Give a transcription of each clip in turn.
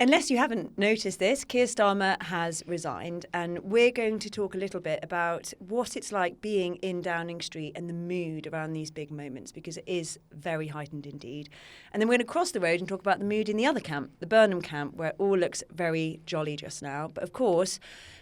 Unless you haven't noticed this, Keir Starmer has resigned, and we're going to talk a little bit about what it's like being in Downing Street and the mood around these big moments, because it is very heightened indeed. And then we're going to cross the road and talk about the mood in the other camp, the Burnham camp, where it all looks very jolly just now. But of course,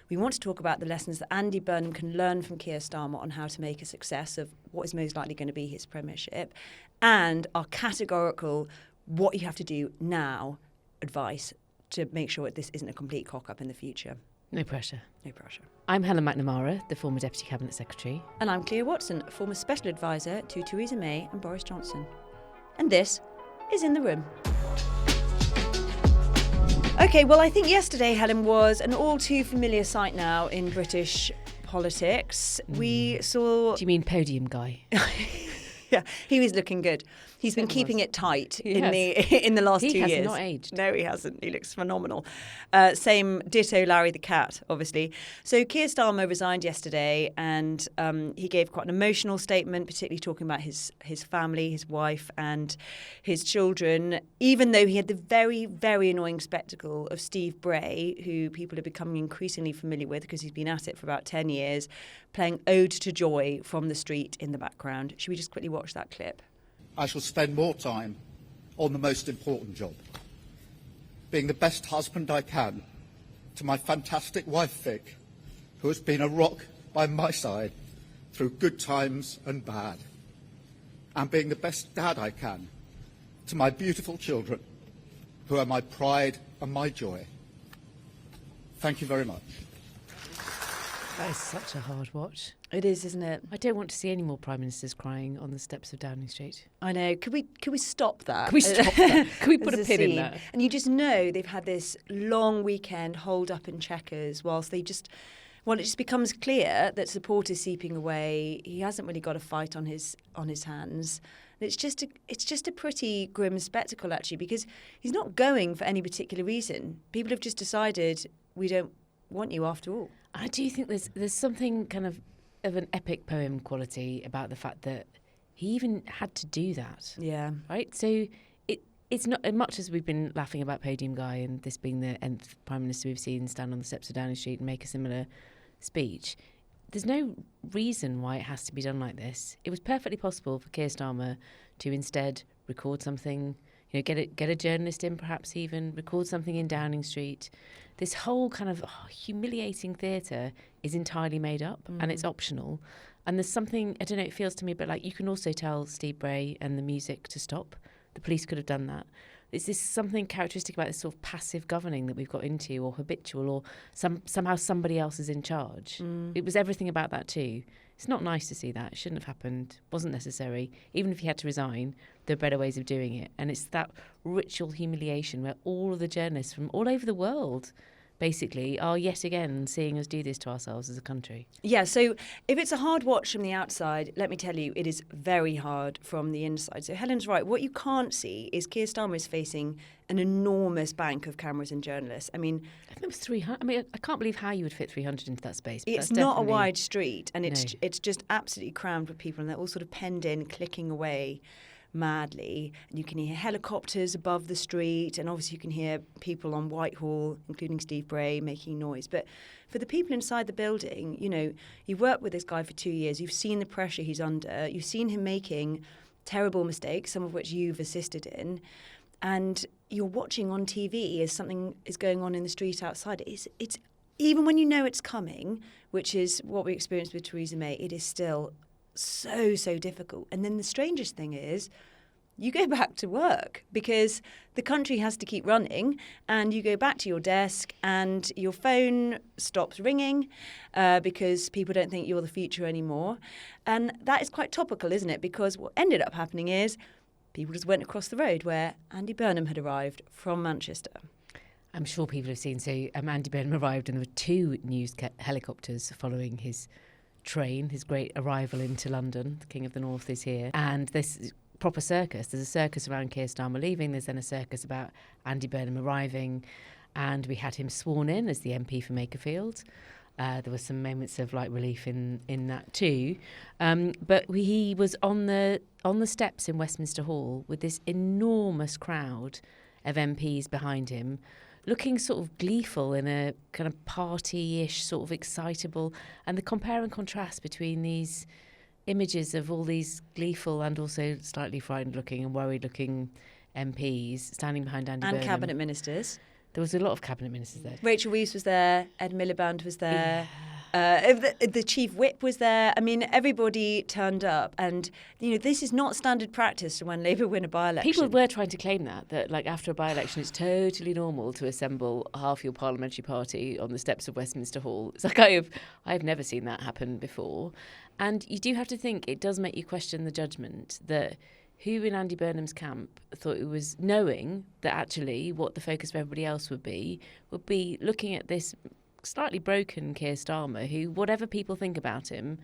we want to talk about the lessons that Andy Burnham can learn from Keir Starmer on how to make a success of what is most likely going to be his premiership, and our categorical what you have to do now advice to make sure that this isn't a complete cock-up in the future. No pressure. No pressure. I'm Helen MacNamara, the former Deputy Cabinet Secretary. And I'm Cleo Watson, a former Special Advisor to Theresa May and Boris Johnson. And this is In the Room. OK, well, I think yesterday, Helen, was an all too familiar sight now in British politics. We saw... Do you mean podium guy? Yeah, he was looking good. He's been keeping it tight in the last 2 years. He has not aged. No, he hasn't. He looks phenomenal. Same ditto Larry the cat, obviously. So Keir Starmer resigned yesterday, and he gave quite an emotional statement, particularly talking about his family, his wife and his children, even though he had the very, very annoying spectacle of Steve Bray, who people are becoming increasingly familiar with because he's been at it for about 10 years, playing Ode to Joy from the street in the background. Should we just quickly watch that clip? I shall spend more time on the most important job, being the best husband I can to my fantastic wife Vic, who has been a rock by my side through good times and bad, and being the best dad I can to my beautiful children, who are my pride and my joy. Thank you very much. That is such a hard watch. It is, isn't it? I don't want to see any more Prime Ministers crying on the steps of Downing Street. I know. Could we stop that? Can we stop that? Can we put a pin in that? And you just know they've had this long weekend holed up in Chequers whilst they just... Well, it just becomes clear that support is seeping away. He hasn't really got a fight on his hands. And it's just a pretty grim spectacle, actually, because he's not going for any particular reason. People have just decided we don't want you after all. I do think there's something kind of an epic poem quality about the fact that he even had to do that. Yeah. Right? So it's not, as much as we've been laughing about Podium Guy and this being the nth Prime Minister we've seen stand on the steps of Downing Street and make a similar speech, there's no reason why it has to be done like this. It was perfectly possible for Keir Starmer to instead record something, get a journalist in, perhaps even record something in Downing Street. This whole kind of humiliating theatre is entirely made up and it's optional. And there's something, I don't know, it feels to me a bit like you can also tell Steve Bray and the music to stop. The police could have done that. Is this something characteristic about this sort of passive governing that we've got into, or habitual, or somehow somebody else is in charge? It was everything about that too. It's not nice to see that. It shouldn't have happened. Wasn't necessary. Even if he had to resign, there are better ways of doing it. And it's that ritual humiliation where all of the journalists from all over the world basically are yet again seeing us do this to ourselves as a country. Yeah, so if it's a hard watch from the outside, let me tell you, it is very hard from the inside. So Helen's right. What you can't see is Keir Starmer is facing an enormous bank of cameras and journalists. I think it was 300. I can't believe how you would fit 300 into that space. It's not a wide street, and it's just absolutely crammed with people, and they're all sort of penned in, clicking away madly. And you can hear helicopters above the street, and obviously you can hear people on Whitehall, including Steve Bray, making noise. But for the people inside the building, you've worked with this guy for 2 years, you've seen the pressure he's under, you've seen him making terrible mistakes, some of which you've assisted in, and you're watching on TV as something is going on in the street outside. It's even when you know it's coming, which is what we experienced with Theresa May, it is still so difficult. And then the strangest thing is you go back to work because the country has to keep running, and you go back to your desk and your phone stops ringing because people don't think you're the future anymore. And that is quite topical, isn't it? Because what ended up happening is people just went across the road where Andy Burnham had arrived from Manchester. I'm sure people have seen. So Andy Burnham arrived, and there were 2 news helicopters following his train, his great arrival into London. The King of the North is here. And this proper circus. There's a circus around Keir Starmer leaving. There's then a circus about Andy Burnham arriving. And we had him sworn in as the MP for Makerfield. There were some moments of relief in that too. But he was on the steps in Westminster Hall with this enormous crowd of MPs behind him, looking sort of gleeful in a kind of party-ish, sort of excitable, and the compare and contrast between these images of all these gleeful and also slightly frightened-looking and worried-looking MPs standing behind Andy Burnham. And cabinet ministers. There was a lot of cabinet ministers there. Rachel Reeves was there, Ed Miliband was there. The chief whip was there. I mean, everybody turned up, and this is not standard practice when Labour win a by-election. People were trying to claim that like after a by-election, it's totally normal to assemble half your parliamentary party on the steps of Westminster Hall. It's like I've never seen that happen before, and you do have to think it does make you question the judgment that who in Andy Burnham's camp thought it was, knowing that actually what the focus of everybody else would be looking at this slightly broken Keir Starmer, who, whatever people think about him,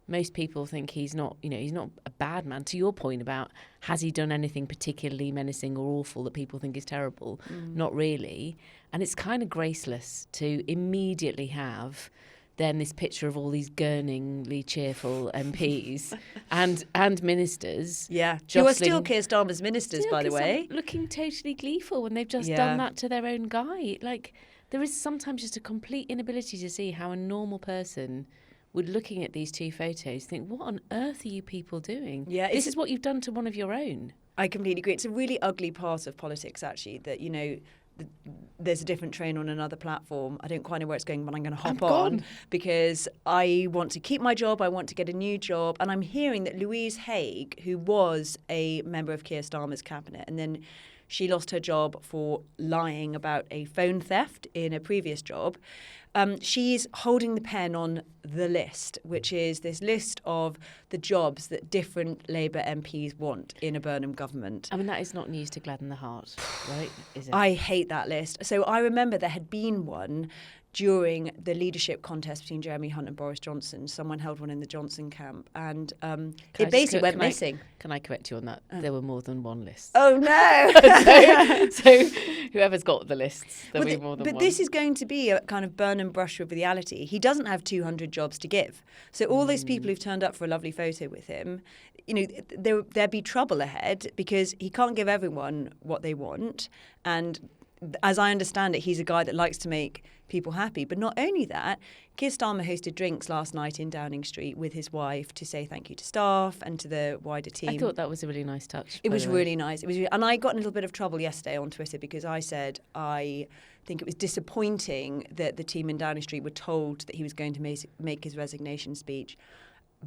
most people think he's not a bad man. To your point about, has he done anything particularly menacing or awful that people think is terrible? Not really. And it's kind of graceless to immediately have then this picture of all these gurningly cheerful MPs and ministers. Yeah, who are still Keir Starmer's ministers, by the way. Looking totally gleeful when they've just done that to their own guy. Like, there is sometimes just a complete inability to see how a normal person would, looking at these two photos, think, what on earth are you people doing? Yeah, this is what you've done to one of your own. I completely agree. It's a really ugly part of politics, actually, that, there's a different train on another platform. I don't quite know where it's going, but I'm going to hop on because I want to keep my job. I want to get a new job. And I'm hearing that Louise Haigh, who was a member of Keir Starmer's cabinet, and then she lost her job for lying about a phone theft in a previous job. She's holding the pen on the list, which is this list of the jobs that different Labour MPs want in a Burnham government. I mean, that is not news to gladden the heart, right? Is it? I hate that list. So I remember there had been one during the leadership contest between Jeremy Hunt and Boris Johnson. Someone held one in the Johnson camp, and it basically went missing. Can I correct you on that? There were more than one list. Oh, no! so whoever's got the lists, there'll be more than one. But this is going to be a kind of Burnham brush with reality. He doesn't have 200 jobs to give. So all those people who've turned up for a lovely photo with him, there'd be trouble ahead because he can't give everyone what they want. And as I understand it, he's a guy that likes to make people happy. But not only that, Keir Starmer hosted drinks last night in Downing Street with his wife to say thank you to staff and to the wider team. I thought that was a really nice touch. It was really nice. And I got in a little bit of trouble yesterday on Twitter because I said I think it was disappointing that the team in Downing Street were told that he was going to make his resignation speech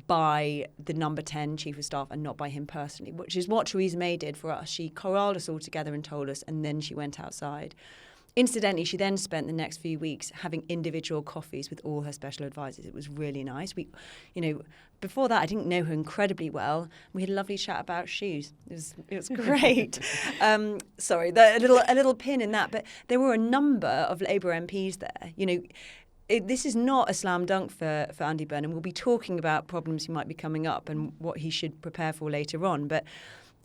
by the number 10 chief of staff and not by him personally, which is what Theresa May did for us. She corralled us all together and told us, and then she went outside. Incidentally, she then spent the next few weeks having individual coffees with all her special advisors. It was really nice. Before that, I didn't know her incredibly well. We had a lovely chat about shoes. It was great. Sorry, a little pin in that. But there were a number of Labour MPs there. This is not a slam dunk for Andy Burnham. We'll be talking about problems he might be coming up and what he should prepare for later on. But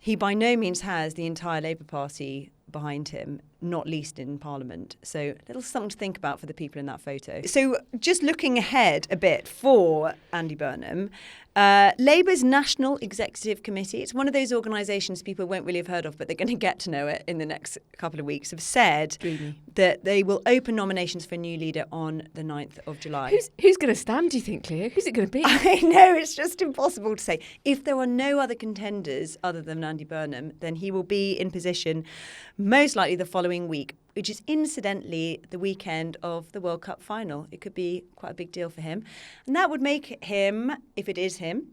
he by no means has the entire Labour Party behind him, not least in Parliament. So a little something to think about for the people in that photo. So just looking ahead a bit for Andy Burnham, Labour's National Executive Committee, it's one of those organisations people won't really have heard of, but they're going to get to know it in the next couple of weeks, have said that they will open nominations for a new leader on the 9th of July. Who's going to stand, do you think, Cleo? Who's it going to be? I know, it's just impossible to say. If there are no other contenders other than Andy Burnham, then he will be in position most likely the following week, which is incidentally the weekend of the World Cup final. It could be quite a big deal for him. And that would make him, if it is him,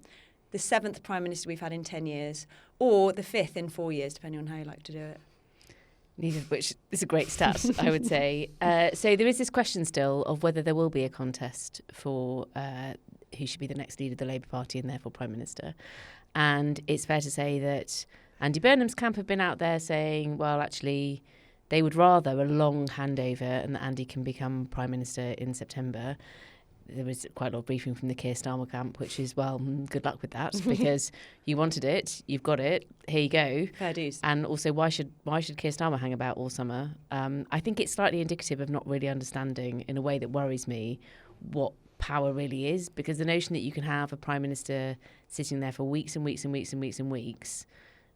the 7th Prime Minister we've had in 10 years, or the 5th in 4 years, depending on how you like to do it. Neither of which is a great stat, I would say. So there is this question still of whether there will be a contest for who should be the next leader of the Labour Party and therefore Prime Minister. And it's fair to say that Andy Burnham's camp have been out there saying, well, actually, they would rather a long handover and that Andy can become Prime Minister in September. There was quite a lot of briefing from the Keir Starmer camp, which is, well, good luck with that, because you wanted it, you've got it, here you go. Fair dues. And also, why should Keir Starmer hang about all summer? I think it's slightly indicative of not really understanding, in a way that worries me, what power really is, because the notion that you can have a Prime Minister sitting there for weeks and weeks and weeks and weeks and weeks,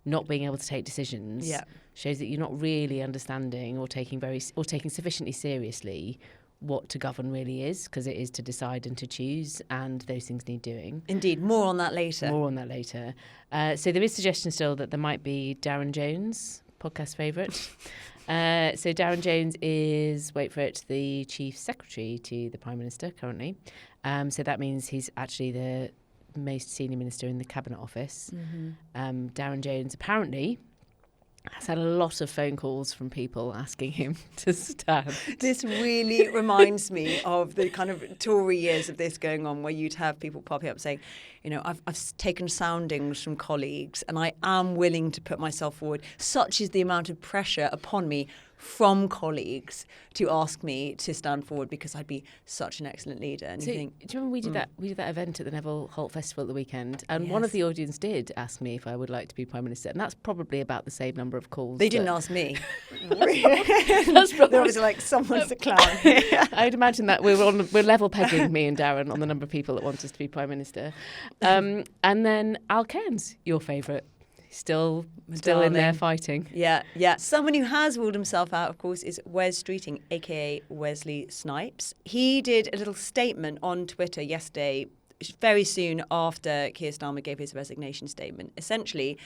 not being able to take decisions Yeah. shows that you're not really understanding or taking sufficiently seriously what to govern really is, because it is to decide and to choose, and those things need doing. Indeed. More on that later. So there is suggestion still that there might be Darren Jones, podcast favourite. So Darren Jones is, wait for it, the Chief Secretary to the Prime Minister currently. So that means he's actually the most senior minister in the Cabinet Office. Darren Jones apparently has had a lot of phone calls from people asking him to stand. This really reminds me of the kind of Tory years of this going on, where you'd have people popping up saying, you know, I've taken soundings from colleagues and I am willing to put myself forward. Such is the amount of pressure upon me from colleagues to ask me to stand forward because I'd be such an excellent leader. And So, you think, do you remember we did that event at the Neville Holt Festival at the weekend, and one of the audience did ask me if I would like to be Prime Minister, and that's probably about the same number of calls. they didn't ask me. That's probably, There was like, someone's a clown. I'd imagine that we're level pegging, me and Darren, on the number of people that want us to be Prime Minister. And then Al Cairns, your favourite. Still in there fighting. Yeah. Someone who has ruled himself out, of course, is Wes Streeting, a.k.a. Wesley Snipes. He did a little statement on Twitter yesterday, very soon after Keir Starmer gave his resignation statement, essentially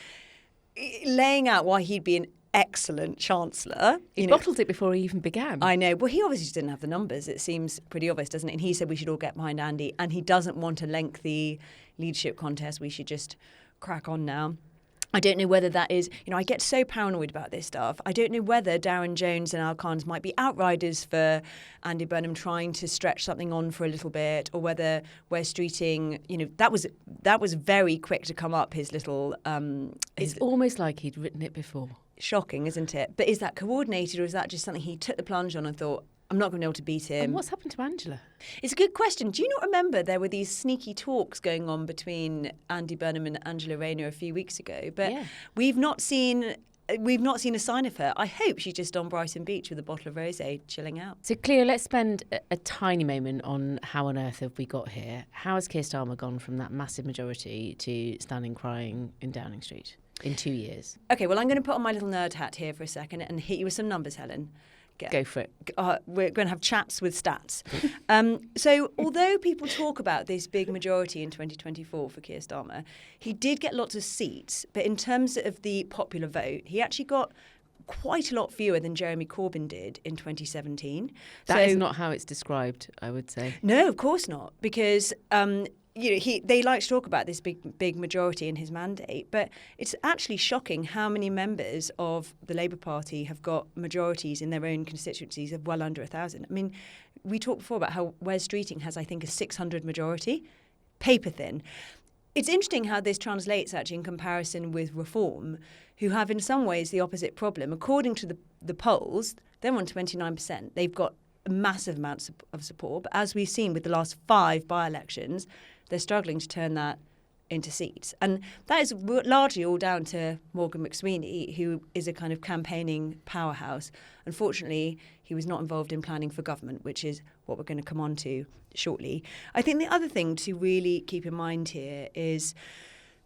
laying out why he'd be an excellent Chancellor. He bottled it before he even began. I know. Well, he obviously just didn't have the numbers. It seems pretty obvious, doesn't it? And he said we should all get behind Andy, and he doesn't want a lengthy leadership contest. We should just crack on now. I don't know whether that is, you know, I get so paranoid about this stuff. I don't know whether Darren Jones and Al Cairns might be outriders for Andy Burnham trying to stretch something on for a little bit, or whether Wes Streeting, you know, that was very quick to come up, his little... it's almost like he'd written it before. Shocking, isn't it? But is that coordinated, or is that just something he took the plunge on and thought, I'm not going to be able to beat him? And what's happened to Angela? It's a good question. Do you not remember there were these sneaky talks going on between Andy Burnham and Angela Rayner a few weeks ago? But we've not seen a sign of her. I hope she's just on Brighton Beach with a bottle of rosé, chilling out. So, Cleo, let's spend a tiny moment on how on earth have we got here. How has Keir Starmer gone from that massive majority to standing crying in Downing Street in 2 years? OK, well, I'm going to put on my little nerd hat here for a second and hit you with some numbers, Helen. Go for it. We're going to have chats with stats. So although people talk about this big majority in 2024 for Keir Starmer, he did get lots of seats. But in terms of the popular vote, he actually got quite a lot fewer than Jeremy Corbyn did in 2017. That is not how it's described, I would say. No, of course not, because they like to talk about this big majority in his mandate, but it's actually shocking how many members of the Labour Party have got majorities in their own constituencies of well under 1,000. I mean, we talked before about how Wes Streeting has, I think, a 600 majority, paper thin. It's interesting how this translates actually in comparison with Reform, who have in some ways the opposite problem. According to the polls, they're on 29%. They've got massive amounts of support, but as we've seen with the last 5 by-elections, they're struggling to turn that into seats. And that is largely all down to Morgan McSweeney, who is a kind of campaigning powerhouse. Unfortunately, he was not involved in planning for government, which is what we're going to come on to shortly. I think the other thing to really keep in mind here is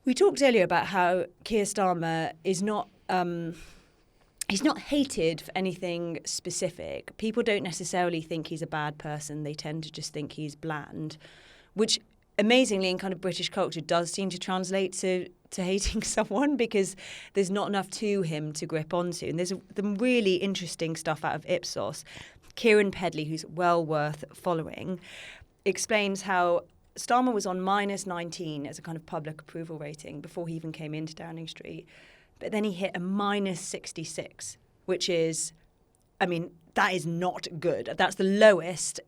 we talked earlier about how Keir Starmer is not... he's not hated for anything specific. People don't necessarily think he's a bad person. They tend to just think he's bland, which amazingly in kind of British culture does seem to translate to hating someone, because there's not enough to him to grip onto. And there's some really interesting stuff out of Ipsos. Kieran Pedley, who's well worth following, explains how Starmer was on -19 as a kind of public approval rating before he even came into Downing Street. But then he hit a -66, which is, I mean, that is not good. That's the lowest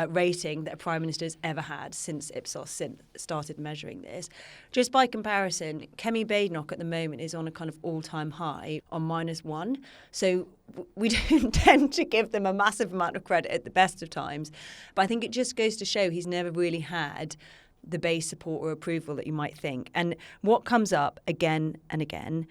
rating that a Prime Minister's ever had since Ipsos started measuring this. Just by comparison, Kemi Badenoch at the moment is on a kind of all-time high on -1. So we don't tend to give them a massive amount of credit at the best of times. But I think it just goes to show he's never really had the base support or approval that you might think. And what comes up again and again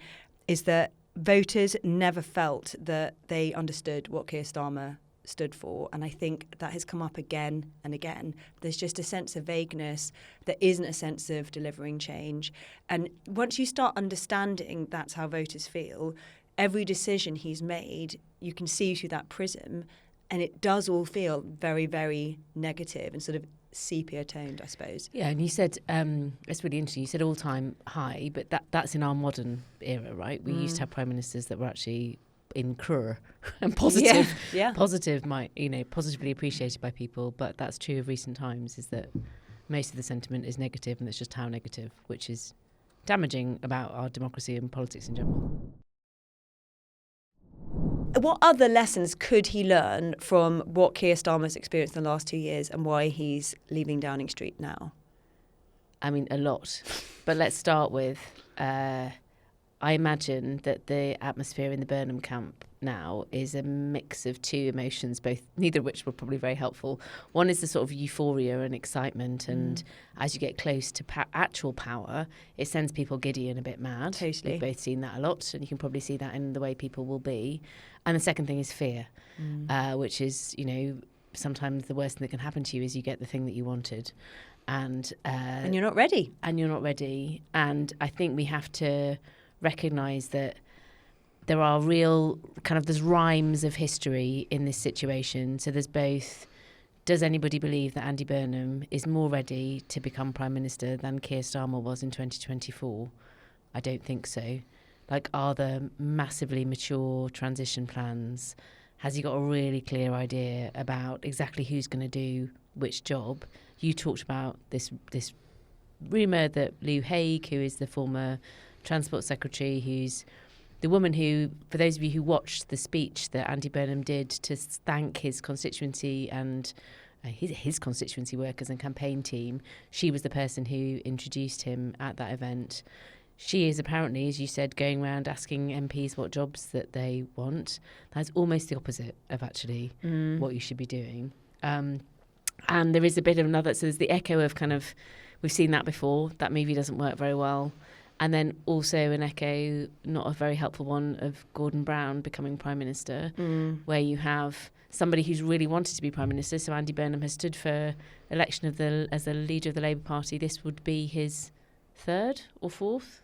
is that voters never felt that they understood what Keir Starmer stood for. And I think that has come up again and again. There's just a sense of vagueness. There isn't a sense of delivering change. And once you start understanding that's how voters feel, every decision he's made, you can see through that prism, and it does all feel very, very negative and sort of sepia toned, I suppose. Yeah, and you said, it's really interesting, you said all-time high, but that's in our modern era, right? We used to have prime ministers that were actually in cure and positive, positively appreciated by people, but that's true of recent times, is that most of the sentiment is negative, and it's just how negative, which is damaging about our democracy and politics in general. What other lessons could he learn from what Keir Starmer's experienced in the last 2 years and why he's leaving Downing Street now? I mean, a lot. But let's start with, I imagine that the atmosphere in the Burnham camp now is a mix of two emotions, neither of which were probably very helpful. One is the sort of euphoria and excitement, and as you get close to actual power, it sends people giddy and a bit mad. Totally. We've both seen that a lot, and you can probably see that in the way people will be. And the second thing is fear, which is, sometimes the worst thing that can happen to you is you get the thing that you wanted. And you're not ready. And I think we have to recognise that there are real there's rhymes of history in this situation. So there's both, does anybody believe that Andy Burnham is more ready to become Prime Minister than Keir Starmer was in 2024? I don't think so. Are there massively mature transition plans? Has he got a really clear idea about exactly who's going to do which job? You talked about this rumour that Lou Haig, who is the former Transport Secretary, who's the woman who, for those of you who watched the speech that Andy Burnham did to thank his constituency and his constituency workers and campaign team, she was the person who introduced him at that event. She is apparently, as you said, going around asking MPs what jobs that they want. That's almost the opposite of actually what you should be doing. And there is a bit of another, so there's the echo of we've seen that before, that movie doesn't work very well. And then also an echo, not a very helpful one, of Gordon Brown becoming Prime Minister, where you have somebody who's really wanted to be Prime Minister. So Andy Burnham has stood for election as the leader of the Labour Party. This would be his third or fourth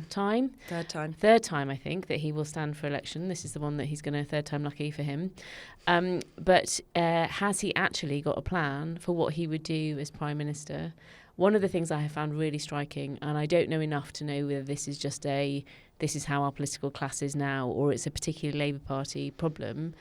time. Third time, I think, that he will stand for election. This is the one that he's going to, third time lucky for him. But has he actually got a plan for what he would do as Prime Minister? One of the things I have found really striking, and I don't know enough to know whether this is just this is how our political class is now, or it's a particular Labour Party problem,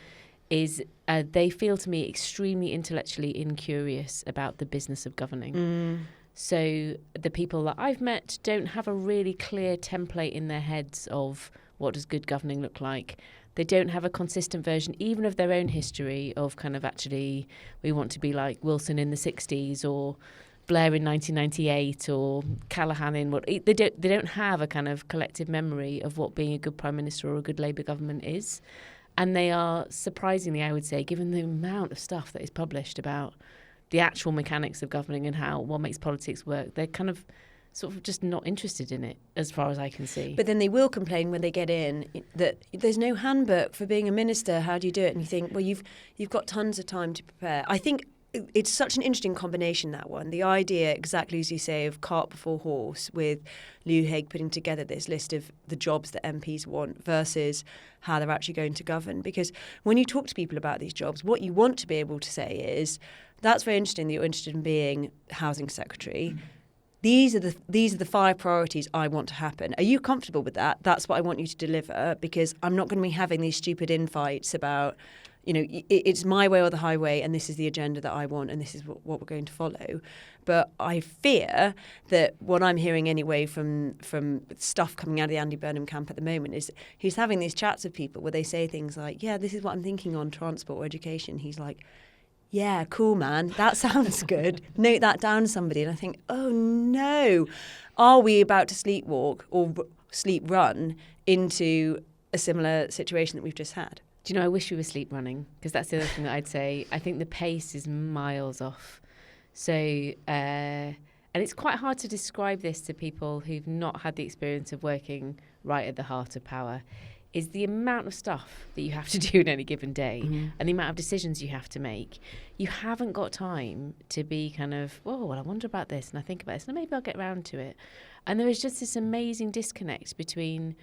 is they feel to me extremely intellectually incurious about the business of governing. So the people that I've met don't have a really clear template in their heads of what does good governing look like. They don't have a consistent version, even of their own history, of actually we want to be like Wilson in the 60s or Blair in 1998 or Callaghan in they don't have a collective memory of what being a good Prime Minister or a good Labour government is. And they are surprisingly, I would say, given the amount of stuff that is published about the actual mechanics of governing and what makes politics work, they're sort of just not interested in it, as far as I can see. But then they will complain when they get in that there's no handbook for being a minister. How do you do it? And you think, well, you've got tons of time to prepare. I think it's such an interesting combination, that one. The idea, exactly as you say, of cart before horse, with Lou Haig putting together this list of the jobs that MPs want versus how they're actually going to govern. Because when you talk to people about these jobs, what you want to be able to say is, that's very interesting that you're interested in being Housing Secretary. These are the 5 priorities I want to happen. Are you comfortable with that? That's what I want you to deliver, because I'm not going to be having these stupid infights about, it's my way or the highway, and this is the agenda that I want, and this is what we're going to follow. But I fear that what I'm hearing anyway from stuff coming out of the Andy Burnham camp at the moment is he's having these chats with people where they say things like, yeah, this is what I'm thinking on transport or education. He's like, yeah, cool, man. That sounds good. Note that down, somebody. And I think, oh, no. Are we about to sleepwalk or sleep run into a similar situation that we've just had? Do you know, I wish we were sleep running, because that's the other thing that I'd say. I think the pace is miles off. So, and it's quite hard to describe this to people who've not had the experience of working right at the heart of power. is the amount of stuff that you have to do in any given day and the amount of decisions you have to make. You haven't got time to be kind of, oh, well, I wonder about this and I think about this and maybe I'll get around to it. And there is just this amazing disconnect between,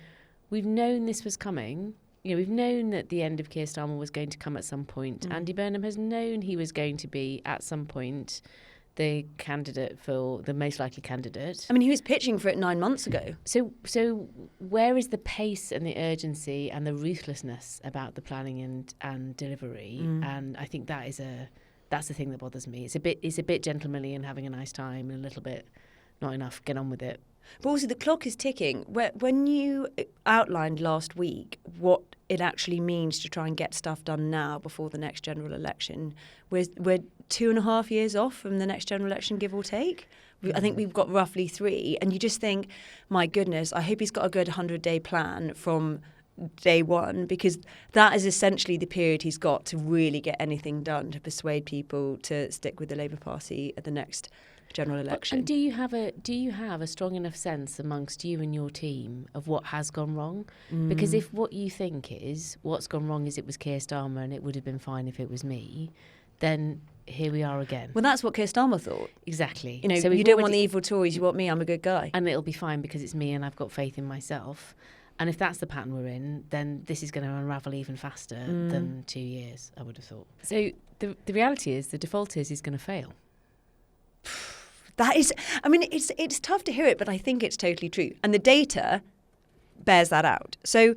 we've known this was coming. We've known that the end of Keir Starmer was going to come at some point. Andy Burnham has known he was going to be, at some point, the candidate for the most likely candidate. I mean, he was pitching for it 9 months ago. So where is the pace and the urgency and the ruthlessness about the planning and delivery? And I think that's the thing that bothers me. It's a bit gentlemanly and having a nice time and a little bit not enough. Get on with it. But also the clock is ticking. When you outlined last week what it actually means to try and get stuff done now before the next general election, we're 2.5 years off from the next general election, give or take. I think we've got roughly 3. And you just think, my goodness, I hope he's got a good 100-day plan from day one, because that is essentially the period he's got to really get anything done to persuade people to stick with the Labour Party at the next general election. And do you have a strong enough sense amongst you and your team of what has gone wrong? Because if what you think is what's gone wrong is it was Keir Starmer and it would have been fine if it was me, then here we are again. Well, that's what Keir Starmer thought. Exactly. So you don't want the evil Tories, you want me, I'm a good guy. And it'll be fine because it's me and I've got faith in myself. And if that's the pattern we're in, then this is going to unravel even faster than 2 years, I would have thought. So the reality is the default is he's going to fail. That is, I mean, it's tough to hear it, but I think it's totally true. And the data bears that out. So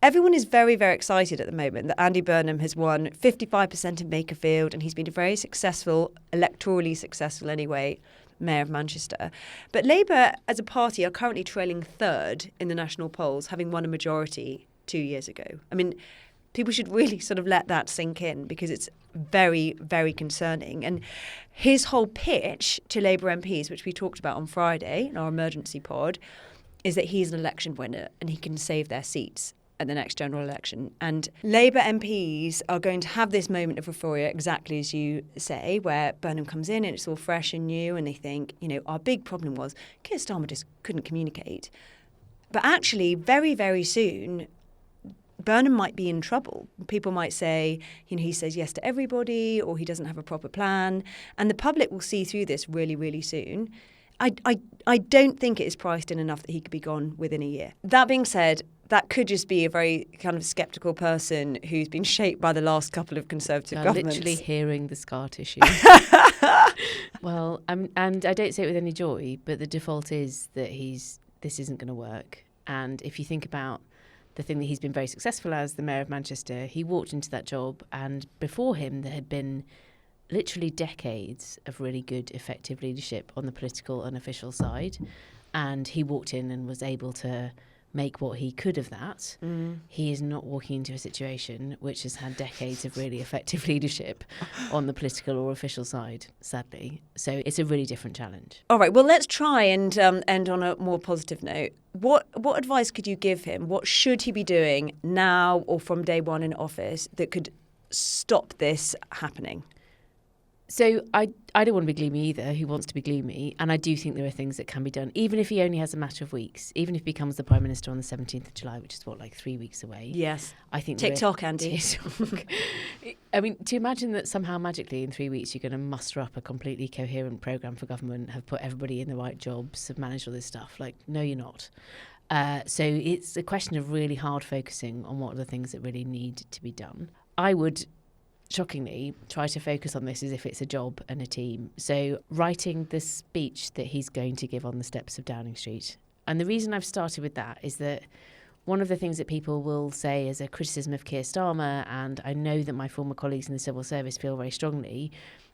everyone is very, very excited at the moment that Andy Burnham has won 55% in Makerfield, and he's been a very successful, electorally successful anyway, Mayor of Manchester. But Labour as a party are currently trailing third in the national polls, having won a majority 2 years ago. I mean, people should really sort of let that sink in because it's very, very concerning. And his whole pitch to Labour MPs, which we talked about on Friday in our emergency pod, is that he's an election winner and he can save their seats at the next general election. And Labour MPs are going to have this moment of euphoria, exactly as you say, where Burnham comes in and it's all fresh and new and they think, our big problem was Keir Starmer just couldn't communicate. But actually, very, very soon, Burnham might be in trouble. People might say, he says yes to everybody or he doesn't have a proper plan. And the public will see through this really, really soon. I don't think it is priced in enough that he could be gone within a year. That being said, that could just be a very kind of sceptical person who's been shaped by the last couple of Conservative governments. Literally hearing the scar tissue. Well, and I don't say it with any joy, but the default is that this isn't going to work. And if you think about the thing that he's been very successful as, the Mayor of Manchester, he walked into that job and before him there had been literally decades of really good, effective leadership on the political and official side. And he walked in and was able to make what he could of that. He is not walking into a situation which has had decades of really effective leadership on the political or official side, sadly. So it's a really different challenge. All right, well, let's try and end on a more positive note. What advice could you give him? What should he be doing now or from day one in office that could stop this happening? So I don't want to be gloomy either. Who wants to be gloomy? And I do think there are things that can be done, even if he only has a matter of weeks, even if he becomes the Prime Minister on the 17th of July, which is 3 weeks away. Yes. I think TikTok, Andy. TikTok. I mean, to imagine that somehow magically in 3 weeks you're going to muster up a completely coherent programme for government, have put everybody in the right jobs, have managed all this stuff. No, you're not. So it's a question of really hard focusing on what are the things that really need to be done. I would, shockingly, try to focus on this as if it's a job and a team. So writing the speech that he's going to give on the steps of Downing Street. And the reason I've started with that is that one of the things that people will say as a criticism of Keir Starmer, and I know that my former colleagues in the civil service feel very strongly,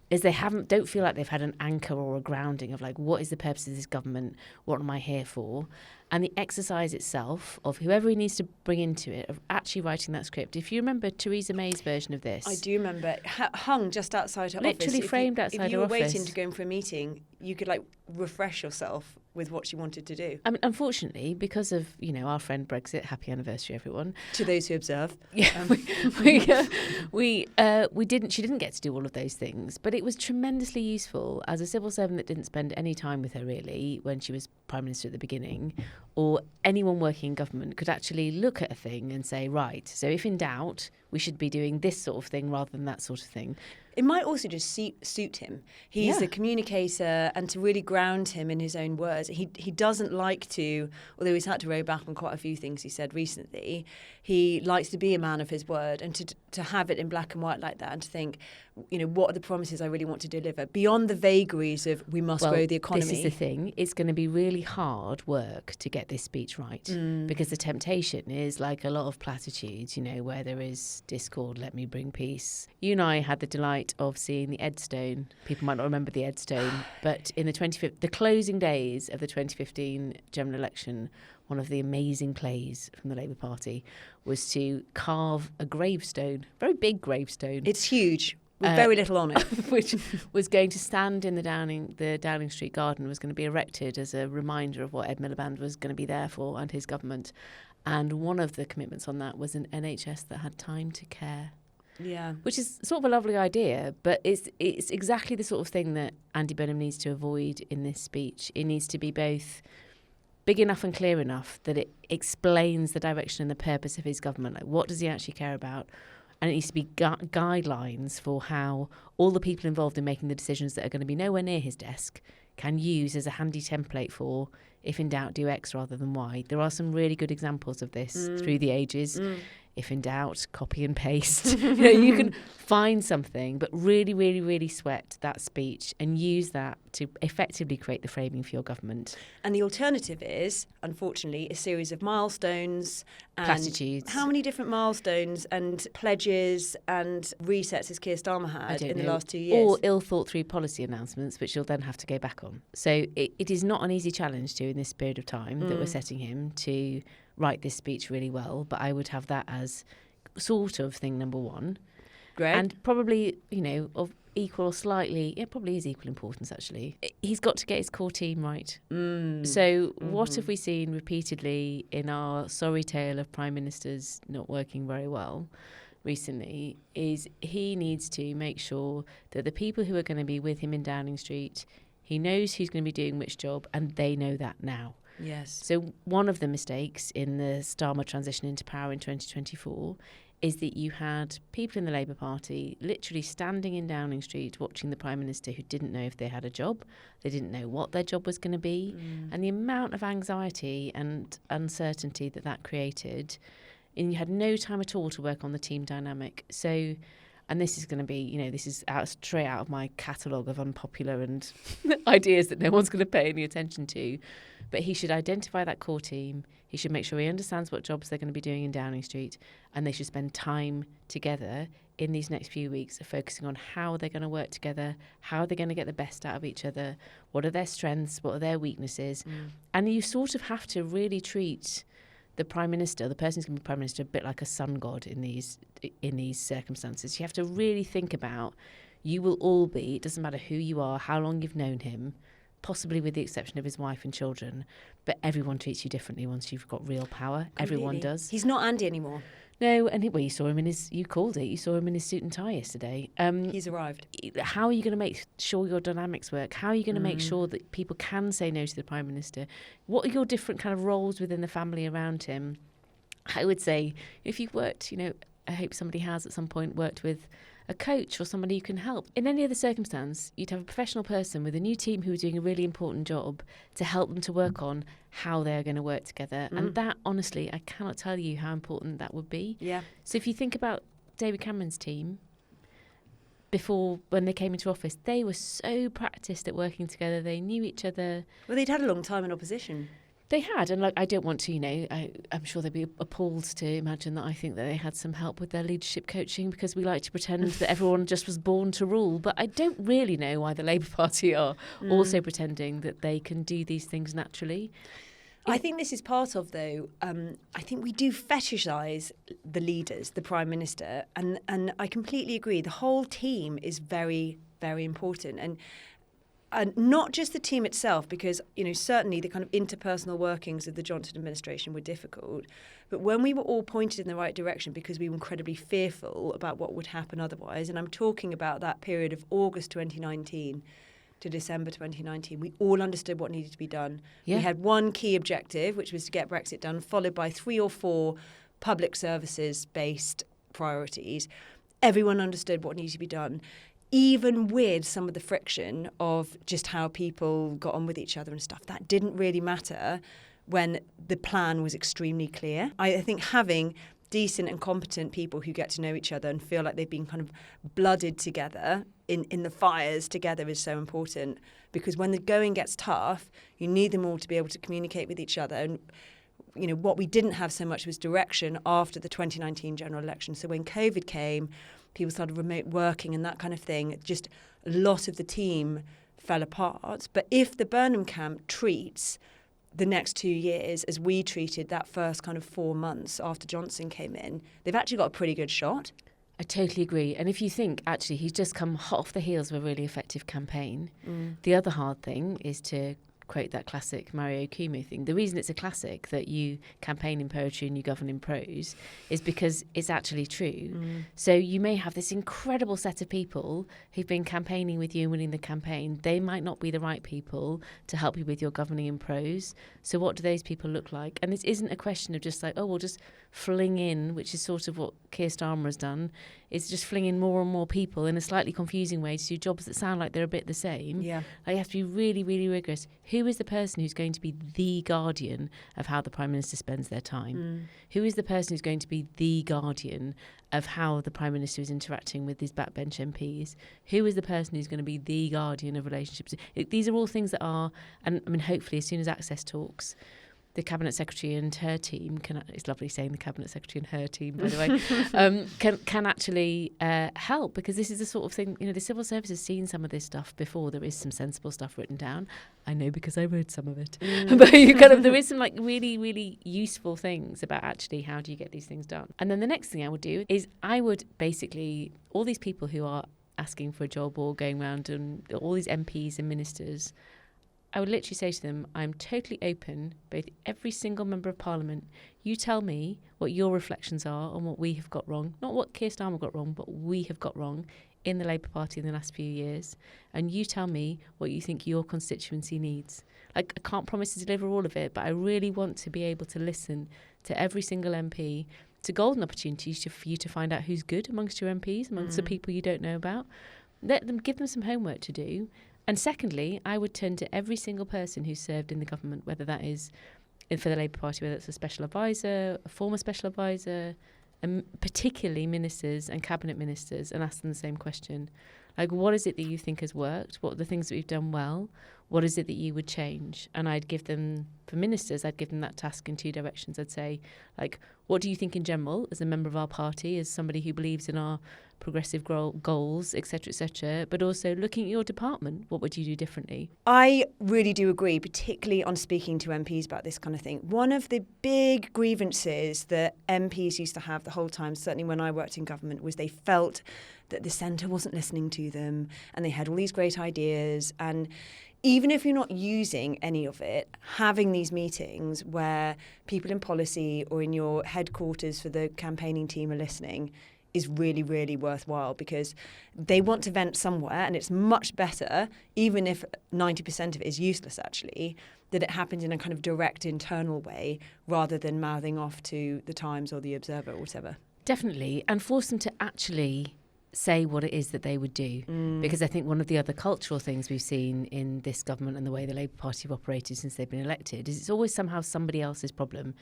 is they don't feel like they've had an anchor or a grounding of what is the purpose of this government, what am I here for? And the exercise itself of whoever he needs to bring into it, of actually writing that script. If you remember Theresa May's version of this. I do remember. Hung just outside her office. Literally framed outside her office. If you were waiting to go in for a meeting, you could refresh yourself with what she wanted to do. I mean, unfortunately, because of, our friend Brexit, happy anniversary, everyone. To those who observe. Yeah, she didn't get to do all of those things, but it was tremendously useful as a civil servant that didn't spend any time with her really when she was Prime Minister at the beginning. or anyone working in government could actually look at a thing and say, right, so if in doubt, we should be doing this sort of thing rather than that sort of thing. It might also just suit him. He's a communicator, and to really ground him in his own words. He doesn't like to, although he's had to row back on quite a few things he said recently, he likes to be a man of his word, and to have it in black and white like that, and to think, what are the promises I really want to deliver beyond the vagaries of we must grow the economy. This is the thing. It's going to be really hard work to get this speech right, because the temptation is like a lot of platitudes, where there is discord, let me bring peace. You and I had the delight of seeing the Edstone. People might not remember the Edstone, but in the closing days of the 2015 general election, one of the amazing plays from the Labour Party was to carve a gravestone, very big gravestone. It's huge, with very little on it. Which was going to stand in the Downing Street garden, was going to be erected as a reminder of what Ed Miliband was going to be there for and his government. And one of the commitments on that was an NHS that had time to care. Yeah, which is sort of a lovely idea, but it's exactly the sort of thing that Andy Burnham needs to avoid in this speech. It needs to be both big enough and clear enough that it explains the direction and the purpose of his government. Like, what does he actually care about? And it needs to be guidelines for how all the people involved in making the decisions that are going to be nowhere near his desk can use as a handy template for, if in doubt, do X rather than Y. There are some really good examples of this through the ages. If in doubt, copy and paste. You can find something, but really, really, really sweat that speech and use that to effectively create the framing for your government. And the alternative is, unfortunately, a series of milestones and platitudes. How many different milestones and pledges and resets has Keir Starmer had in the last 2 years? Or ill-thought-through policy announcements, which you'll then have to go back on. So it is not an easy challenge in this period of time that we're setting him to write this speech really well, but I would have that as sort of thing number one. Great. And probably, of equal or slightly, it probably is equal importance actually. He's got to get his core team right. So what have we seen repeatedly in our sorry tale of prime ministers not working very well recently is he needs to make sure that the people who are going to be with him in Downing Street, he knows who's going to be doing which job, and they know that now. Yes. So one of the mistakes in the Starmer transition into power in 2024 is that you had people in the Labour Party literally standing in Downing Street watching the Prime Minister who didn't know if they had a job, they didn't know what their job was going to be, and the amount of anxiety and uncertainty that created, and you had no time at all to work on the team dynamic. So, and this is going to be, this is straight out of my catalogue of unpopular and ideas that no one's going to pay any attention to. But he should identify that core team. He should make sure he understands what jobs they're going to be doing in Downing Street. And they should spend time together in these next few weeks of focusing on how they're going to work together, how they're going to get the best out of each other, what are their strengths, what are their weaknesses. And you sort of have to really treat the Prime Minister, the person who's going to be Prime Minister, a bit like a sun god in these circumstances. You have to really think about, you will all be, it doesn't matter who you are, how long you've known him, possibly with the exception of his wife and children, but everyone treats you differently once you've got real power. Completely. Everyone does. He's not Andy anymore. No, and you saw him you called it, you saw him in his suit and tie yesterday. He's arrived. How are you going to make sure your dynamics work? How are you going to make sure that people can say no to the Prime Minister? What are your different kind of roles within the family around him? I would say, if you've worked, I hope somebody has at some point worked with a coach or somebody who can help. In any other circumstance, you'd have a professional person with a new team who are doing a really important job to help them to work on how they're going to work together. And that, honestly, I cannot tell you how important that would be. Yeah. So if you think about David Cameron's team, before, when they came into office, they were so practiced at working together. They knew each other. Well, they'd had a long time in opposition. They had, and I don't want to, I'm sure they'd be appalled to imagine that I think that they had some help with their leadership coaching, because we like to pretend that everyone just was born to rule. But I don't really know why the Labour Party are also pretending that they can do these things naturally. I think this is part of, though, I think we do fetishise the leaders, the Prime Minister, and I completely agree. The whole team is very, very important. And not just the team itself, because, certainly the kind of interpersonal workings of the Johnson administration were difficult. But when we were all pointed in the right direction because we were incredibly fearful about what would happen otherwise, and I'm talking about that period of August 2019 to December 2019, we all understood what needed to be done. Yeah. We had one key objective, which was to get Brexit done, followed by 3 or 4 public services-based priorities. Everyone understood what needed to be done, even with some of the friction of just how people got on with each other and stuff. That didn't really matter when the plan was extremely clear. I think having decent and competent people who get to know each other and feel like they've been kind of blooded together in the fires together is so important, because when the going gets tough, you need them all to be able to communicate with each other. And you know, what we didn't have so much was direction after the 2019 general election. So when COVID came, people started remote working and that kind of thing. Just a lot of the team fell apart. But if the Burnham camp treats the next 2 years as we treated that first kind of 4 months after Johnson came in, they've actually got a pretty good shot. I totally agree. And if you think, actually, he's just come hot off the heels of a really effective campaign, the other hard thing is to quote that classic Mario Cuomo thing. The reason it's a classic that you campaign in poetry and you govern in prose is because it's actually true. So you may have this incredible set of people who've been campaigning with you and winning the campaign. They might not be the right people to help you with your governing in prose. So what do those people look like? And this isn't a question of just like, oh, we'll just fling in, which is sort of what Keir Starmer has done, is just fling in more and more people in a slightly confusing way to do jobs that sound like they're a bit the same. Yeah. Like, you have to be really, really rigorous. Who is the person who's going to be the guardian of how the Prime Minister spends their time? Who is the person who's going to be the guardian of how the Prime Minister is interacting with his backbench MPs? Who is the person who's going to be the guardian of relationships? These are all things that are, and I mean, hopefully as soon as Access talks, the Cabinet Secretary and her team can, it's lovely saying the Cabinet Secretary and her team, by the way, can actually help, because this is the sort of thing, you know, the civil service has seen some of this stuff before. There is some sensible stuff written down. I know because I wrote some of it. But you there is some like really, really useful things about actually how do you get these things done. And then the next thing I would do is I would basically, all these people who are asking for a job or going around, and all these MPs and ministers, I would literally say to them, I'm totally open, both every single member of Parliament. You tell me what your reflections are on what we have got wrong, not what Keir Starmer got wrong, but we have got wrong in the Labour Party in the last few years. And you tell me what you think your constituency needs. Like, I can't promise to deliver all of it, but I really want to be able to listen to every single MP. It's a golden opportunity for you to find out who's good amongst your MPs, amongst the people you don't know about. Give them some homework to do. And secondly, I would turn to every single person who's served in the government, whether that is for the Labour Party, whether it's a special advisor, a former special advisor, and particularly ministers and cabinet ministers, and ask them the same question. Like, what is it that you think has worked? What are the things that we've done well? What is it that you would change? And I'd give them, for ministers, I'd give them that task in 2 directions. I'd say, like, what do you think in general, as a member of our party, as somebody who believes in our progressive goals, etc., but also looking at your department, what would you do differently? I really do agree, particularly on speaking to MPs about this kind of thing. One of the big grievances that MPs used to have the whole time, certainly when I worked in government, was they felt that the centre wasn't listening to them, and they had all these great ideas. And even if you're not using any of it, having these meetings where people in policy or in your headquarters for the campaigning team are listening is really, really worthwhile, because they want to vent somewhere, and it's much better, even if 90% of it is useless actually, that it happens in a kind of direct internal way rather than mouthing off to the Times or the Observer or whatever. Definitely, and force them to actually say what it is that they would do. Because I think one of the other cultural things we've seen in this government and the way the Labour Party have operated since they've been elected is it's always somehow somebody else's problem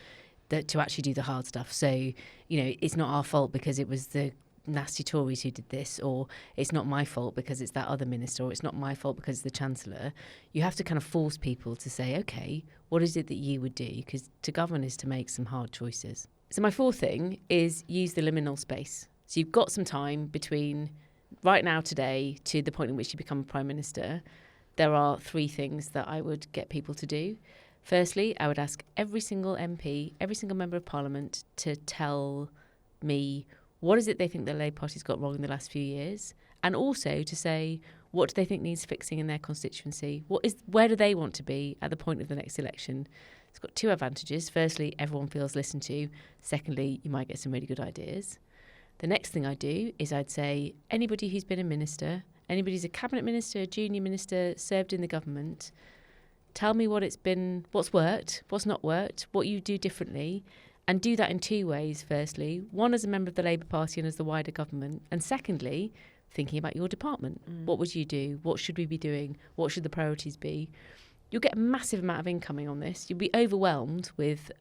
to actually do the hard stuff. So, you know, it's not our fault because it was the nasty Tories who did this, or it's not my fault because it's that other minister, or it's not my fault because it's the Chancellor. You have to kind of force people to say, OK, what is it that you would do? Because to govern is to make some hard choices. So my 4th thing is use the liminal space. So you've got some time between right now, today, to the point in which you become Prime Minister. There are 3 things that I would get people to do. Firstly, I would ask every single MP, every single member of Parliament to tell me what is it they think the Labour Party's got wrong in the last few years, and also to say what do they think needs fixing in their constituency. Where do they want to be at the point of the next election? It's got 2 advantages. Firstly, everyone feels listened to. Secondly, you might get some really good ideas. The next thing I do is I'd say anybody who's been a minister, Anybody who's a cabinet minister, a junior minister, served in the government, tell me what's worked, what's not worked, what you do differently, and do that in two ways. Firstly, one as a member of the Labour Party and as the wider government, and secondly, thinking about your department. What would you do? What should we be doing? What should the priorities be? You'll get a massive amount of incoming on this. You'll be overwhelmed with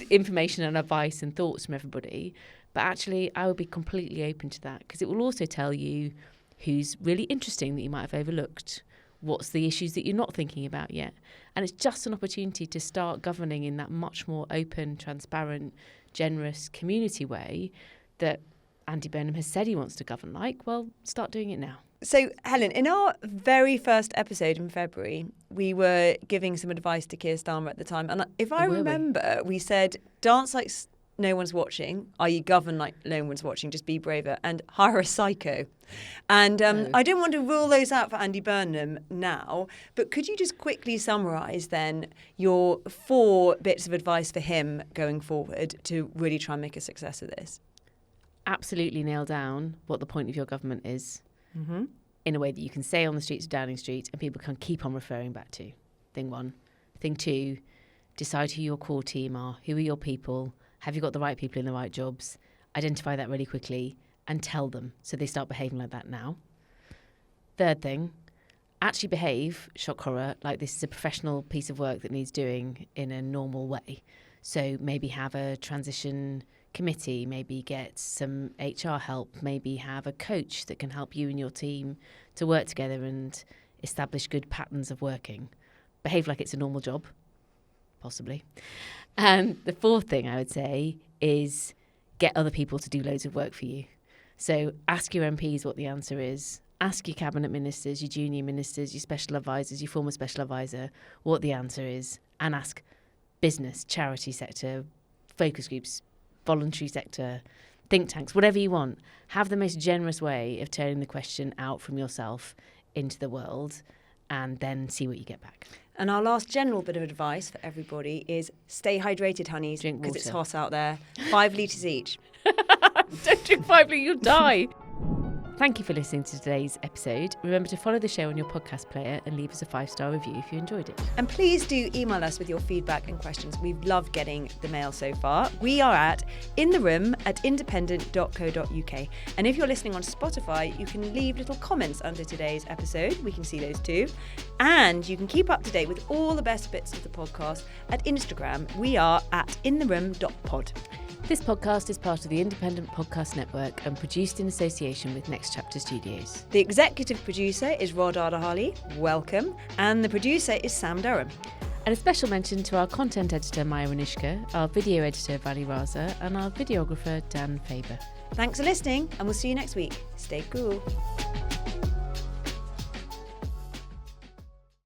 information and advice and thoughts from everybody. But actually, I would be completely open to that, because it will also tell you who's really interesting that you might have overlooked. What's the issues that you're not thinking about yet? And it's just an opportunity to start governing in that much more open, transparent, generous community way that Andy Burnham has said he wants to govern like. Well, start doing it now. So, Helen, in our very first episode in February, we were giving some advice to Keir Starmer at the time. And if I remember, we said, dance like no one's watching, i.e. govern like no one's watching, just be braver, and hire a psycho. And I don't want to rule those out for Andy Burnham now, but could you just quickly summarise then your 4 bits of advice for him going forward to really try and make a success of this? Absolutely nail down what the point of your government is in a way that you can say on the streets of Downing Street and people can keep on referring back to. Thing 1. Thing 2, decide who your core team are. Who are your people? Have you got the right people in the right jobs? Identify that really quickly and tell them so they start behaving like that now. Third thing, actually behave, shock horror, like this is a professional piece of work that needs doing in a normal way. So maybe have a transition committee, maybe get some HR help, maybe have a coach that can help you and your team to work together and establish good patterns of working. Behave like it's a normal job, possibly. And the 4th thing I would say is get other people to do loads of work for you. So ask your MPs what the answer is. Ask your cabinet ministers, your junior ministers, your special advisors, your former special advisor what the answer is. And ask business, charity sector, focus groups, voluntary sector, think tanks, whatever you want. Have the most generous way of turning the question out from yourself into the world and then see what you get back. And our last general bit of advice for everybody is stay hydrated, honeys, because it's hot out there. 5 litres each. Don't drink 5 litres, you'll die. Thank you for listening to today's episode. Remember to follow the show on your podcast player and leave us a 5-star review if you enjoyed it. And please do email us with your feedback and questions. We've loved getting the mail so far. We are at intheroom@independent.co.uk. And if you're listening on Spotify, you can leave little comments under today's episode. We can see those too. And you can keep up to date with all the best bits of the podcast at Instagram. We are at intheroom.pod. This podcast is part of the Independent Podcast Network and produced in association with Next Chapter Studios. The executive producer is Rod Ardahali, welcome, and the producer is Sam Durham. And a special mention to our content editor Maya Ranishka, our video editor Vali Raza, and our videographer Dan Faber. Thanks for listening, and we'll see you next week. Stay cool.